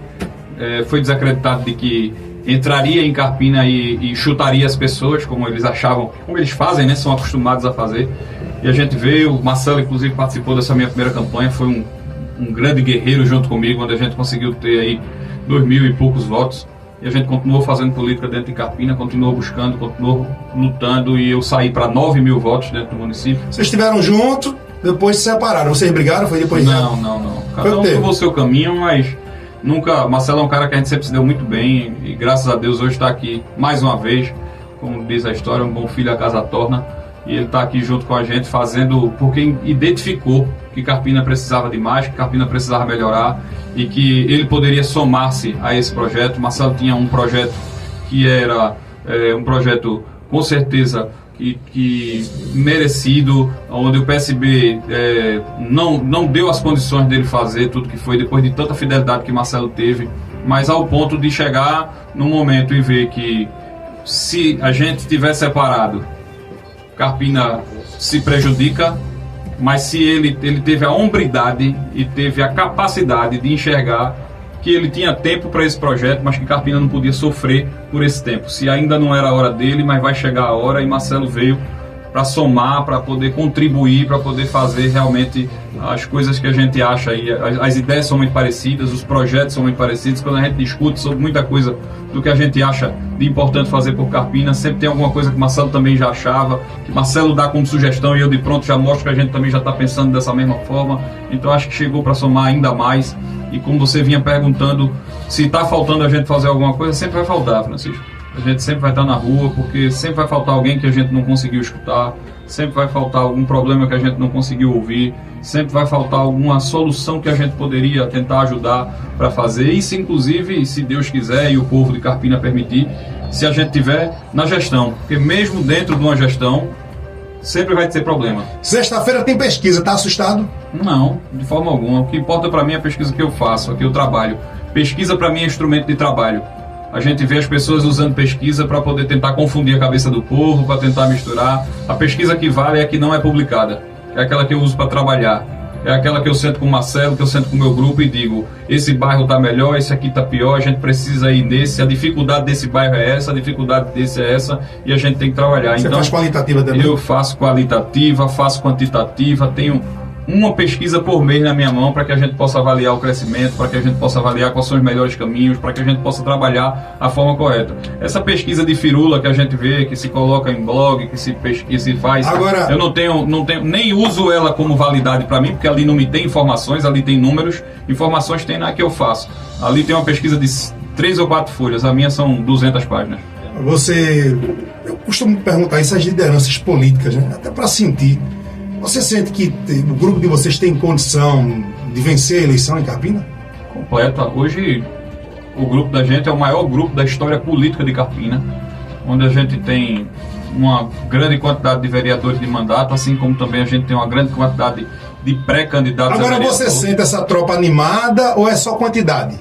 foi desacreditado de que entraria em Carpina e chutaria as pessoas, como eles achavam, como eles fazem, né? São acostumados a fazer. E a gente veio, o Marcelo inclusive participou dessa minha primeira campanha, foi um grande guerreiro junto comigo, onde a gente conseguiu ter aí 2.000 e poucos votos. E a gente continuou fazendo política dentro de Carpina, continuou buscando, continuou lutando, e eu saí para 9.000 votos dentro do município. Vocês estiveram juntos, depois se separaram. Vocês brigaram? Foi depois? Não. Cada um tomou o seu caminho, mas nunca... Marcelo é um cara que a gente sempre se deu muito bem, e graças a Deus hoje está aqui mais uma vez, como diz a história, um bom filho a casa torna, e ele está aqui junto com a gente fazendo, porque identificou que Carpina precisava de mais, que Carpina precisava melhorar e que ele poderia somar-se a esse projeto. Marcelo tinha um projeto que era um projeto com certeza que merecido, onde o PSB não deu as condições dele fazer tudo que foi, depois de tanta fidelidade que Marcelo teve, mas ao ponto de chegar no momento e ver que se a gente tiver separado, Carpina se prejudica, mas se ele teve a hombridade e teve a capacidade de enxergar que ele tinha tempo para esse projeto, mas que Carpina não podia sofrer por esse tempo. Se ainda não era a hora dele, mas vai chegar a hora, e Marcelo veio para somar, para poder contribuir, para poder fazer realmente as coisas que a gente acha aí. As ideias são muito parecidas, os projetos são muito parecidos. Quando a gente discute sobre muita coisa do que a gente acha de importante fazer por Carpina, sempre tem alguma coisa que Marcelo também já achava, que Marcelo dá como sugestão e eu de pronto já mostro que a gente também já está pensando dessa mesma forma. Então acho que chegou para somar ainda mais. E como você vinha perguntando se está faltando a gente fazer alguma coisa, sempre vai faltar, Francisco. A gente sempre vai estar na rua, porque sempre vai faltar alguém que a gente não conseguiu escutar, sempre vai faltar algum problema que a gente não conseguiu ouvir, sempre vai faltar alguma solução que a gente poderia tentar ajudar para fazer. Isso, inclusive, se Deus quiser e o povo de Carpina permitir, se a gente tiver na gestão, porque mesmo dentro de uma gestão, sempre vai ter problema. Sexta-feira tem pesquisa, tá assustado? Não, de forma alguma. O que importa para mim é a pesquisa que eu faço, a que eu trabalho. Pesquisa para mim é instrumento de trabalho. A gente vê as pessoas usando pesquisa para poder tentar confundir a cabeça do povo, para tentar misturar. A pesquisa que vale é a que não é publicada, é aquela que eu uso para trabalhar. É aquela que eu sento com o Marcelo, que eu sento com o meu grupo e digo: esse bairro está melhor, esse aqui está pior, a gente precisa ir nesse, a dificuldade desse bairro é essa, a dificuldade desse é essa, e a gente tem que trabalhar. Você então, faz qualitativa também? Eu faço qualitativa, faço quantitativa, tenho uma pesquisa por mês na minha mão para que a gente possa avaliar o crescimento, para que a gente possa avaliar quais são os melhores caminhos, para que a gente possa trabalhar a forma correta. Essa pesquisa de firula que a gente vê, que se coloca em blog, que se faz, agora, eu não tenho, nem uso ela como validade para mim, porque ali não me tem informações, ali tem números, informações tem na que eu faço. Ali tem uma pesquisa de 3 ou 4 folhas, a minha são 200 páginas. Eu costumo perguntar isso às lideranças políticas, né? Até para sentir. Você sente que o grupo de vocês tem condição de vencer a eleição em Carpina? Completa. Hoje, o grupo da gente é o maior grupo da história política de Carpina, onde a gente tem uma grande quantidade de vereadores de mandato, assim como também a gente tem uma grande quantidade de pré-candidatos. Agora, você sente essa tropa animada ou é só quantidade?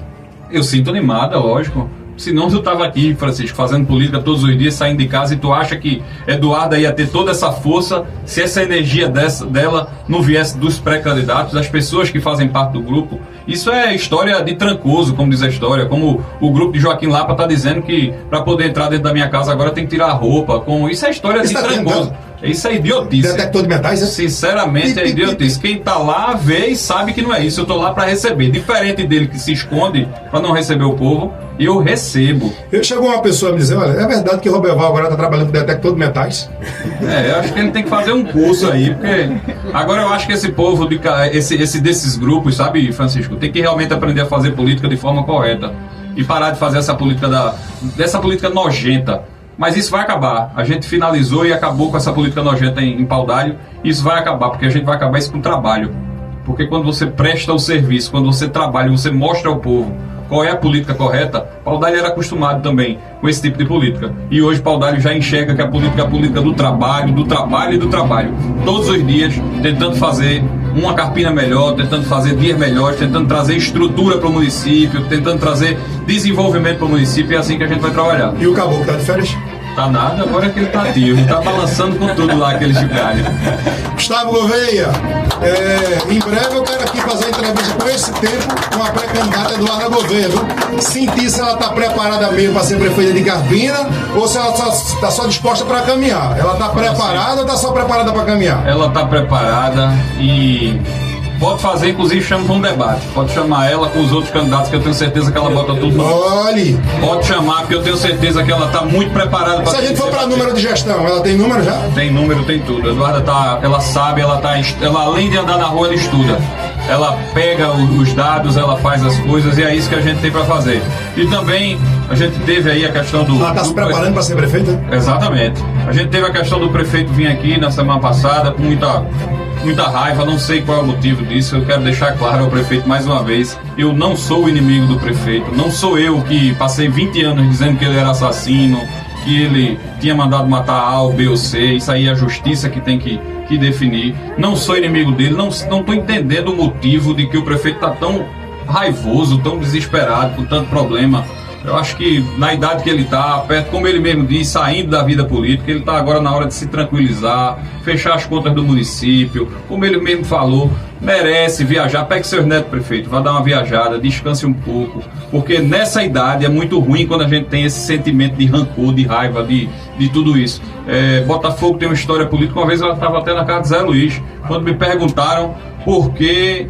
Eu sinto animada, lógico. Senão tu estava aqui, Francisco, fazendo política todos os dias, saindo de casa, e tu acha que Eduarda ia ter toda essa força se essa energia dela não viesse dos pré-candidatos, das pessoas que fazem parte do grupo. Isso é história de Trancoso, como diz a história, como o grupo de Joaquim Lapa está dizendo que para poder entrar dentro da minha casa agora tem que tirar a roupa. Isso é história de Trancoso. Isso é idiotice. Detector de metais, é? Sinceramente, é idiotice. Quem tá lá vê e sabe que não é isso. Eu tô lá para receber. Diferente dele que se esconde para não receber o povo, eu recebo. Chegou uma pessoa a me dizer: olha, é verdade que Roberval agora tá trabalhando com detector de metais? Eu acho que ele tem que fazer um curso aí, porque agora eu acho que esse povo, desses grupos, sabe, Francisco, tem que realmente aprender a fazer política de forma correta e parar de fazer essa política nojenta. Mas isso vai acabar. A gente finalizou e acabou com essa política nojenta em Paudalho. Isso vai acabar, porque a gente vai acabar isso com trabalho. Porque quando você presta o serviço, quando você trabalha, você mostra ao povo qual é a política correta. Paudalho era acostumado também com esse tipo de política. E hoje Paudalho já enxerga que a política é a política do trabalho e do trabalho. Todos os dias tentando fazer uma Carpina melhor, tentando fazer dias melhores, tentando trazer estrutura para o município, tentando trazer desenvolvimento para o município. É assim que a gente vai trabalhar. E o Caboclo está de férias? Tá nada, agora é que ele tá ativo, ele tá balançando com tudo lá, aquele chicalho. Gustavo Gouveia, em breve eu quero aqui fazer entrevista com esse tempo com a pré-candidata Eduarda Gouveia, viu? Sentir se ela tá preparada mesmo para ser prefeita de Carpina ou se ela tá só disposta para caminhar. Ela tá preparada ou tá só preparada para caminhar? Ela tá preparada e pode fazer, inclusive, chama para um debate. Pode chamar ela com os outros candidatos, que eu tenho certeza que ela bota tudo no... Olhe! Pode chamar, porque eu tenho certeza que ela tá muito preparada para... Se a gente for para número de gestão, ela tem número já? Tem número, tem tudo. A Eduarda ela sabe, ela além de andar na rua, ela estuda. Ela pega os dados, ela faz as coisas e é isso que a gente tem para fazer. E também a gente teve aí a questão do... Ela está se preparando para ser prefeita? Exatamente. A gente teve a questão do prefeito vir aqui na semana passada com muita raiva, não sei qual é o motivo disso. Eu quero deixar claro ao prefeito mais uma vez, eu não sou o inimigo do prefeito, não sou eu que passei 20 anos dizendo que ele era assassino, que ele tinha mandado matar A ou B ou C. Isso aí é a justiça que tem que definir. Não sou inimigo dele, não estou entendendo o motivo de que o prefeito está tão raivoso, tão desesperado, com tanto problema. Eu acho que na idade que ele está, perto, como ele mesmo diz, saindo da vida política, ele está agora na hora de se tranquilizar, fechar as contas do município, como ele mesmo falou, merece viajar. Pegue seus netos, prefeito, vá dar uma viajada, descanse um pouco, porque nessa idade é muito ruim quando a gente tem esse sentimento de rancor, de raiva, de tudo isso. Botafogo tem uma história política. Uma vez eu estava até na casa de Zé Luiz, quando me perguntaram por que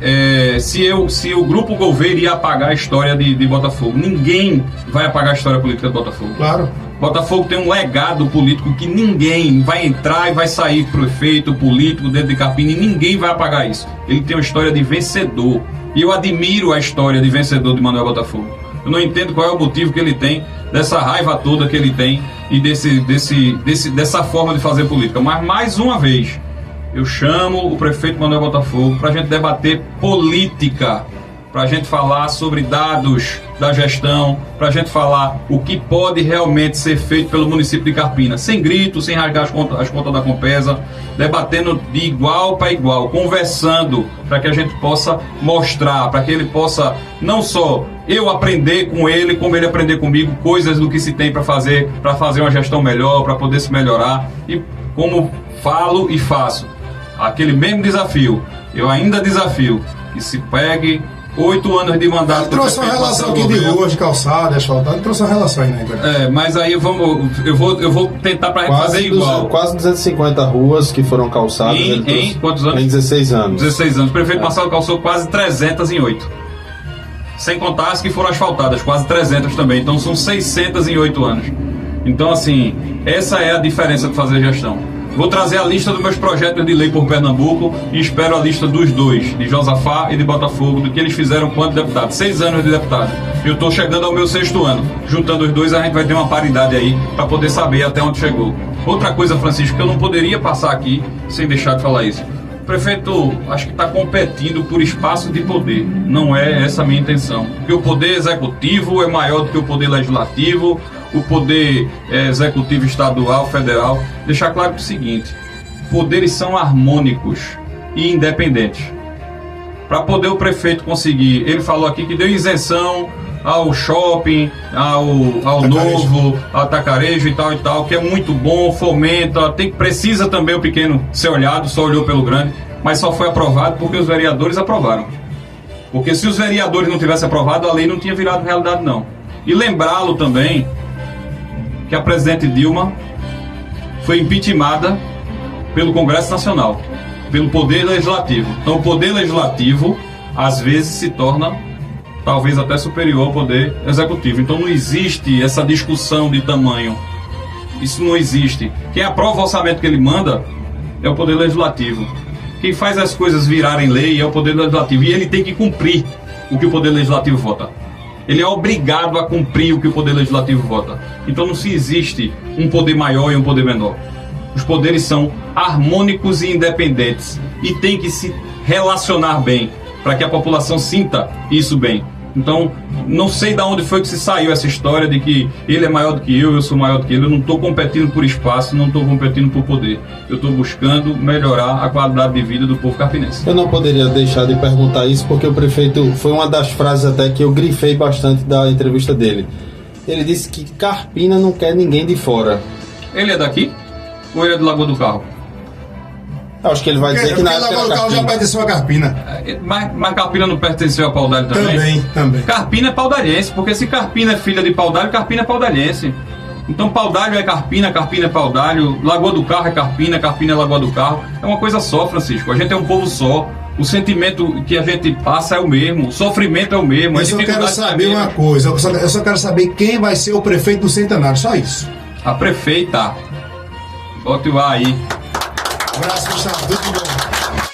se o Grupo Gouveia ia apagar a história de Botafogo. Ninguém vai apagar a história política de Botafogo. Claro. Botafogo tem um legado político que ninguém vai entrar e vai sair prefeito, político dentro de Carpina, e ninguém vai apagar isso. Ele tem uma história de vencedor. E eu admiro a história de vencedor de Manuel Botafogo. Eu não entendo qual é o motivo que ele tem, dessa raiva toda que ele tem e dessa forma de fazer política. Mas, mais uma vez, eu chamo o prefeito Manuel Botafogo para a gente debater política, para a gente falar sobre dados da gestão, para a gente falar o que pode realmente ser feito pelo município de Carpina, sem grito, sem rasgar as contas da Compesa, debatendo de igual para igual, conversando, para que a gente possa mostrar, para que ele possa, não só eu aprender com ele, como ele aprender comigo, coisas do que se tem para fazer uma gestão melhor, para poder se melhorar. E como falo e faço, aquele mesmo desafio, eu ainda desafio que se pegue 8 anos de mandato. Ele trouxe uma relação aqui de ruas, de calçada, asfaltado, trouxe uma relação aí, né? Mas aí eu vou tentar para fazer igual. Quase 250 ruas que foram calçadas. Em quantos anos? Em 16 anos. 16 anos. O prefeito Marcelo calçou quase 300 em 8. Sem contar as que foram asfaltadas, quase 300 também. Então são 600 em 8 anos. Então, assim, essa é a diferença de fazer gestão. Vou trazer a lista dos meus projetos de lei por Pernambuco e espero a lista dos dois, de Josafá e de Botafogo, do que eles fizeram quanto deputado. 6 anos de deputado. Eu estou chegando ao meu 6º ano. Juntando os dois, a gente vai ter uma paridade aí para poder saber até onde chegou. Outra coisa, Francisco, que eu não poderia passar aqui sem deixar de falar isso. O prefeito, acho que está competindo por espaço de poder. Não é essa a minha intenção. Porque o poder executivo é maior do que o poder legislativo, o poder executivo estadual, federal. Deixar claro o seguinte: poderes são harmônicos e independentes. Para poder o prefeito conseguir, ele falou aqui que deu isenção ao shopping, ao novo, ao atacarejo e tal, que é muito bom, fomenta, precisa também o pequeno ser olhado, só olhou pelo grande, mas só foi aprovado porque os vereadores aprovaram. Porque se os vereadores não tivessem aprovado, a lei não tinha virado realidade, não. E lembrá-lo também que a presidente Dilma foi impeachmentada pelo Congresso Nacional, pelo Poder Legislativo. Então o Poder Legislativo, às vezes, se torna talvez até superior ao Poder Executivo. Então não existe essa discussão de tamanho. Isso não existe. Quem aprova o orçamento que ele manda é o Poder Legislativo. Quem faz as coisas virarem lei é o Poder Legislativo. E ele tem que cumprir o que o Poder Legislativo vota. Ele é obrigado a cumprir o que o Poder Legislativo vota. Então não se existe um poder maior e um poder menor. Os poderes são harmônicos e independentes. E tem que se relacionar bem, para que a população sinta isso bem. Então, não sei de onde foi que se saiu essa história de que ele é maior do que eu sou maior do que ele. Eu não estou competindo por espaço, não estou competindo por poder. Eu estou buscando melhorar a qualidade de vida do povo carpinense. Eu não poderia deixar de perguntar isso, porque o prefeito, foi uma das frases até que eu grifei bastante da entrevista dele. Ele disse que Carpina não quer ninguém de fora. Ele é daqui? Ou ele é do Lagoa do Carro? Acho que ele vai dizer que na época Lagoa do era Carro já Carpina. pertenceu a Carpina. Mas Carpina não pertenceu a Paudalho também? Também. Carpina é paudalhense, porque se Carpina é filha de Paudalho, Carpina é paudalhense. Então Paudalho é Carpina, Carpina é Paudalho, Lagoa do Carro é Carpina, Carpina é Lagoa do Carro. É uma coisa só, Francisco. A gente é um povo só. O sentimento que a gente passa é o mesmo, o sofrimento é o mesmo. Eu só quero saber uma coisa, eu só quero saber quem vai ser o prefeito do Centenário, só isso. A prefeita. Bote o A aí. Um abraço, Gustavo, tudo de bom.